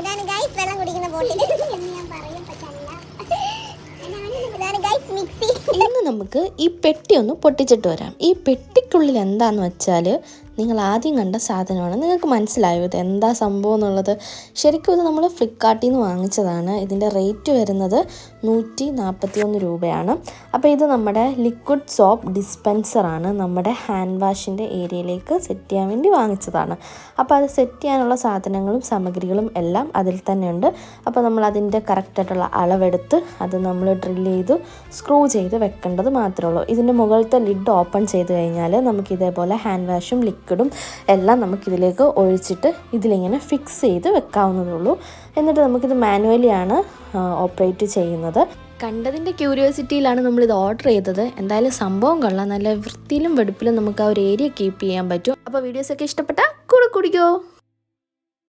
ഇതാണ് ഗൈസ് വെള്ളം കുടിക്കുന്ന ബോട്ടിൽ ഞാൻ പറയും പറ്റല്ല. ഇതാണ് ഗൈസ് മിക്സി. ഇന്ന് നമുക്ക് ഈ പെട്ടി ഒന്ന് പൊട്ടിച്ചിട്ട് വരാം. ഈ പെട്ടിക്കുള്ളിൽ എന്താന്ന് വെച്ചാൽ നിങ്ങൾ ആദ്യം കണ്ട സാധനമാണ്. നിങ്ങൾക്ക് മനസ്സിലായോ ഇത് എന്താ സംഭവം എന്നുള്ളത്? ശരിക്കും ഇത് നമ്മൾ ഫ്ലിപ്കാർട്ടിൽ നിന്ന് വാങ്ങിച്ചതാണ്. ഇതിൻ്റെ റേറ്റ് വരുന്നത് 141 രൂപയാണ്. അപ്പോൾ ഇത് നമ്മുടെ ലിക്വിഡ് സോപ്പ് ഡിസ്പെൻസറാണ്. നമ്മുടെ ഹാൻഡ് വാഷിൻ്റെ ഏരിയയിലേക്ക് സെറ്റ് ചെയ്യാൻ വേണ്ടി വാങ്ങിച്ചതാണ്. അപ്പോൾ അത് സെറ്റ് ചെയ്യാനുള്ള സാധനങ്ങളും സാമഗ്രികളും എല്ലാം അതിൽ തന്നെ ഉണ്ട്. അപ്പോൾ നമ്മൾ അതിൻ്റെ കറക്റ്റായിട്ടുള്ള അളവെടുത്ത് അത് നമ്മൾ ഡ്രിൽ ചെയ്ത് സ്ക്രൂ ചെയ്ത് വെക്കേണ്ടത് മാത്രമേ ഉള്ളൂ. ഇതിൻ്റെ മുകളിലത്തെ ലിഡ് ഓപ്പൺ ചെയ്ത് കഴിഞ്ഞാൽ നമുക്കിതേപോലെ ഹാൻഡ് വാഷും ലിക്വിഡും എല്ലാം നമുക്കിതിലേക്ക് ഒഴിച്ചിട്ട് ഇതിലിങ്ങനെ ഫിക്സ് ചെയ്ത് വെക്കാവുന്നതേ ഉള്ളൂ. എന്നിട്ട് നമുക്കിത് മാനുവലിയാണ് ഓപ്പറേറ്റ് ചെയ്യുന്നത്. കണ്ടതിൻ്റെ ക്യൂരിയോസിറ്റിയിലാണ് നമ്മളിത് ഓർഡർ ചെയ്തത്. എന്തായാലും സംഭവം കൊള്ളാം. നല്ല വൃത്തിയിലും വെടുപ്പിലും നമുക്ക് ആ ഒരു ഏരിയ കീപ്പ് ചെയ്യാൻ പറ്റും. അപ്പോൾ വീഡിയോസൊക്കെ ഇഷ്ടപ്പെട്ടാൽ കൂടെ കുടിക്കോ.